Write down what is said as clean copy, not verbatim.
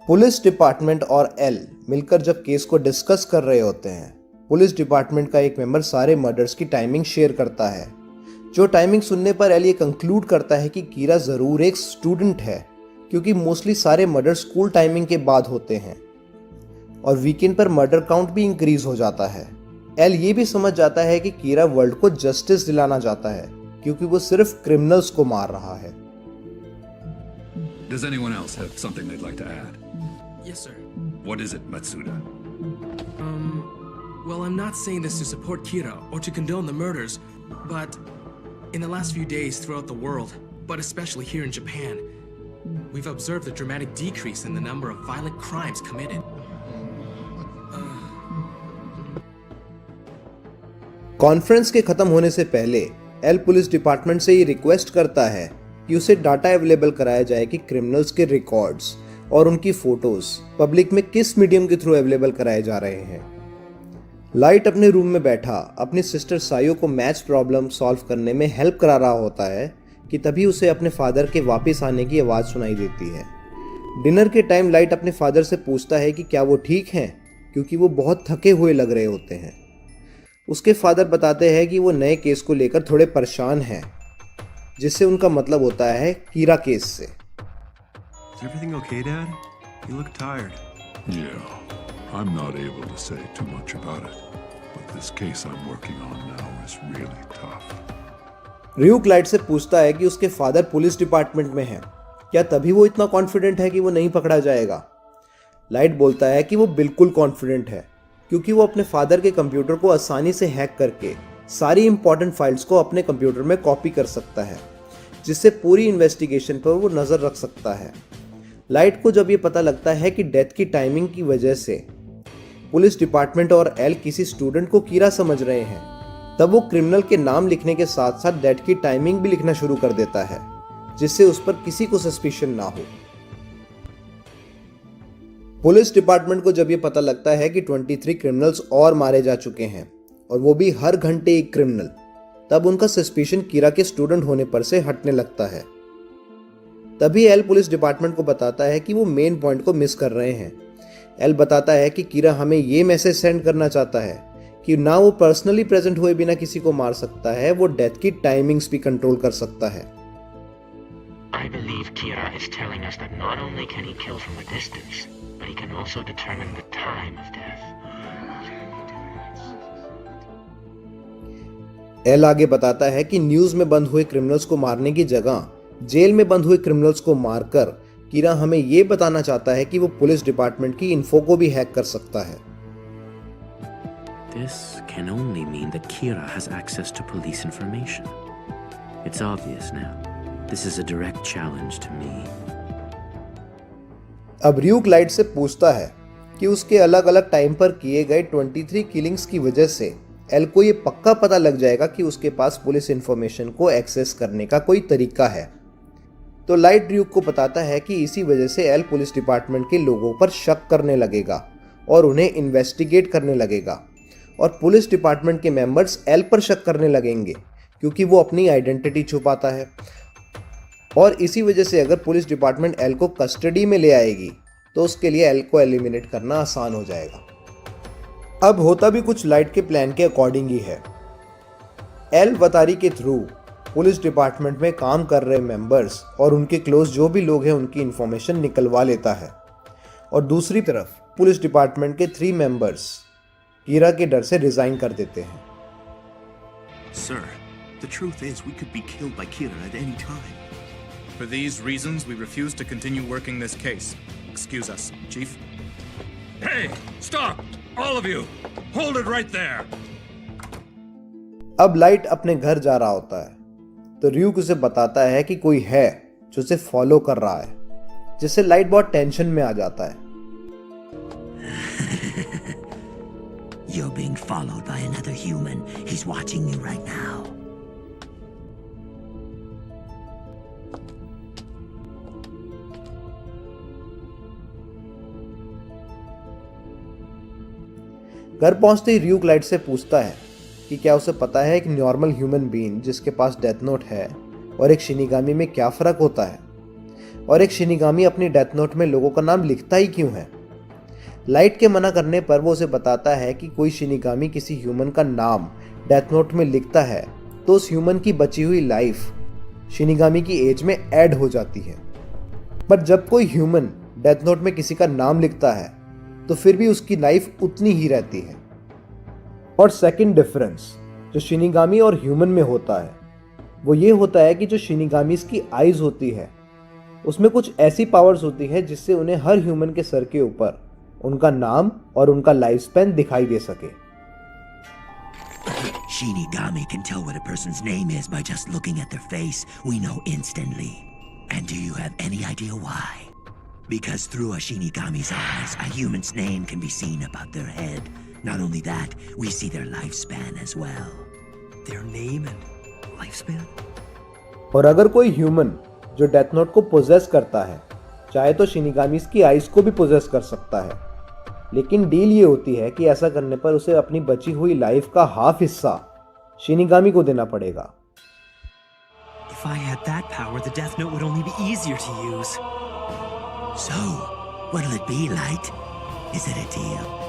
Police department और L मिलकर जब केस को डिस्कस कर रहे होते हैं, पुलिस डिपार्टमेंट का एक मेंबर सारे मर्डर्स की टाइमिंग शेयर करता है। जो टाइमिंग सुनने पर एल ये कंक्लूड करता है कि कीरा ज़रूर एक स्टूडेंट है, क्योंकि मोस्टली सारे मर्डर स्कूल टाइमिंग के बाद होते हैं और वीकेंड पर मर्डर काउंट भी इंक्रीज हो जाता है। एल ये भी समझ जाता है कि कीरा वर्ल्ड को जस्टिस दिलाना चाहता है, क्योंकि वो सिर्फ क्रिमिनल्स को मार रहा है। Does anyone else have something they'd like to add? Yes, sir. What is it, Matsuda? Well, I'm not saying this to support Kira or to condone the murders, but in the last few days throughout the world, but especially here in Japan, we've observed a dramatic decrease in the number of violent crimes committed. Conference के खत्म होने से पहले L police department से ये request करता है कि उसे डाटा अवेलेबल कराया जाए कि क्रिमिनल्स के रिकॉर्ड्स और उनकी फोटोज पब्लिक में किस मीडियम के थ्रू अवेलेबल कराए जा रहे हैं। लाइट अपने रूम में बैठा अपनी सिस्टर सायो को मैथ्स प्रॉब्लम सॉल्व करने में हेल्प करा रहा होता है कि तभी उसे अपने फादर के वापस आने की आवाज़ सुनाई देती है। डिनर के टाइम लाइट अपने फादर से पूछता है कि क्या वो ठीक हैं, क्योंकि वो बहुत थके हुए लग रहे होते हैं। उसके फादर बताते हैं कि वो नए केस को लेकर थोड़े परेशान हैं, जिससे उनका मतलब होता है कीरा केस से। Is everything okay, Dad? You look tired. Yeah, I'm not able to say too much about it, but this case I'm working on now is really tough. Ryuk Light से पूछता है कि उसके फादर पुलिस डिपार्टमेंट में हैं, क्या तभी वो इतना कॉन्फिडेंट है कि वो नहीं पकड़ा जाएगा। लाइट बोलता है कि वो बिल्कुल कॉन्फिडेंट है, क्योंकि वो अपने फादर के कंप्यूटर को आसानी से हैक करके सारी इंपॉर्टेंट फाइल्स को अपने कंप्यूटर में कॉपी कर सकता है, जिससे पूरी इन्वेस्टिगेशन पर वो नज़र रख सकता है। लाइट को जब ये पता लगता है कि डेथ की टाइमिंग की वजह से पुलिस डिपार्टमेंट और एल किसी स्टूडेंट को कीरा समझ रहे हैं, तब वो क्रिमिनल के नाम लिखने के साथ साथ डेथ की टाइमिंग भी लिखना शुरू कर देता है, जिससे उस पर किसी को सस्पिशन ना हो। पुलिस डिपार्टमेंट को जब ये पता लगता है कि 23 क्रिमिनल्स और मारे जा चुके हैं, और वो भी हर घंटे एक क्रिमिनल, तब उनका सस्पिशन कीरा के स्टूडेंट होने पर से हटने लगता है। तभी एल पुलिस डिपार्टमेंट को बताता है कि वो मेन पॉइंट को मिस कर रहे हैं। एल बताता है कि कीरा हमें ये मैसेज सेंड करना चाहता है कि ना वो पर्सनली प्रेजेंट हुए बिना किसी को मार सकता है, वो डेथ की टाइमिंग्स भी कंट्रोल कर सकता है। I believe Kira is telling us that not only can he kill from a distance, but he can also determine the time of death. L आगे बताता है कि न्यूज में बंद हुए क्रिमिनल्स को मारने की जगह जेल में बंद हुए क्रिमिनल्स को मारकर कीरा हमें ये बताना चाहता है कि वो पुलिस डिपार्टमेंट की इन्फो को भी हैक कर सकता है। This can only mean that Kira has access to police information. It's obvious now. This is a direct challenge to me. अब रियूक लाइट से पूछता है कि उसके अलग अलग टाइम पर किए गए 23 किलिंग्स की वजह से एल को ये पक्का पता लग जाएगा कि उसके पास पुलिस इंफॉर्मेशन को एक्सेस करने का कोई तरीका है। तो लाइट रियूक को बताता है कि इसी वजह से एल पुलिस डिपार्टमेंट के लोगों पर शक करने लगेगा और उन्हें इन्वेस्टिगेट करने लगेगा, और पुलिस डिपार्टमेंट के मेंबर्स एल पर शक करने लगेंगे, क्योंकि वो अपनी आइडेंटिटी छुपाता है। और इसी वजह से अगर पुलिस डिपार्टमेंट एल को कस्टडी में ले आएगी, तो उसके लिए एल को एलिमिनेट करना आसान हो जाएगा। अब होता भी कुछ लाइट के प्लान के अकॉर्डिंग ही है। एल वतारी के थ्रू पुलिस डिपार्टमेंट में काम कर रहे मेंबर्स और उनके क्लोज जो भी लोग हैं उनकी इंफॉर्मेशन निकलवा लेता है, और दूसरी तरफ पुलिस डिपार्टमेंट के 3 मेंबर्स कीरा के डर से रिजाइन कर देते हैं। Sir, the truth is we could be killed by Kira at any time. For these reasons, we refuse to continue working this case. Excuse us, Chief. Hey, stop! All of you! Hold it right there! अब light अपने घर जा रहा होता है, तो रियूक उसे बताता है कि कोई है जो उसे फॉलो कर रहा है, जिससे लाइट बहुत टेंशन में आ जाता है। You're being followed by another human. He's watching you right now. घर पहुंचते ही रियूक लाइट से पूछता है कि क्या उसे पता है एक नॉर्मल ह्यूमन बीइंग जिसके पास डेथ नोट है और एक शिनिगामी में क्या फ़र्क होता है। और एक शिनिगामी अपनी डेथ नोट में लोगों का नाम लिखता ही क्यों है? लाइट के मना करने पर वो उसे बताता है कि कोई शिनिगामी किसी ह्यूमन का नाम डेथ नोट में लिखता है तो उस ह्यूमन की बची हुई लाइफ शिनिगामी की एज में ऐड हो जाती है। पर जब कोई ह्यूमन डेथ नोट में किसी का नाम लिखता है तो फिर भी उसकी लाइफ उतनी ही रहती है। और सेकंड डिफरेंस जो शिनिगामी और ह्यूमन में होता है वो ये होता है कि जो शिनिगामीज की आईज होती है उसमें कुछ ऐसी पावर्स होती है जिससे उन्हें हर ह्यूमन के सर के ऊपर उनका नाम और उनका लाइफ स्पैन दिखाई दे सके। Shinigami can tell what a person's name is by just looking at their face. We know instantly. And do you have any idea why? Because through a Shinigami's eyes, a human's name can be seen above their head. Not only that, we see their lifespan as well. Their name and lifespan? और अगर कोई human जो death note को poses करता है चाहे तो शिनिगामीज की आइज को भी पोजेस कर सकता है, लेकिन डील ये होती है कि ऐसा करने पर उसे अपनी बची हुई लाइफ का हाफ हिस्सा शिनिगामी को देना पड़ेगा। If I had that power, the Death Note would only be easier to use. So, what'll it be, Light? Is it a deal?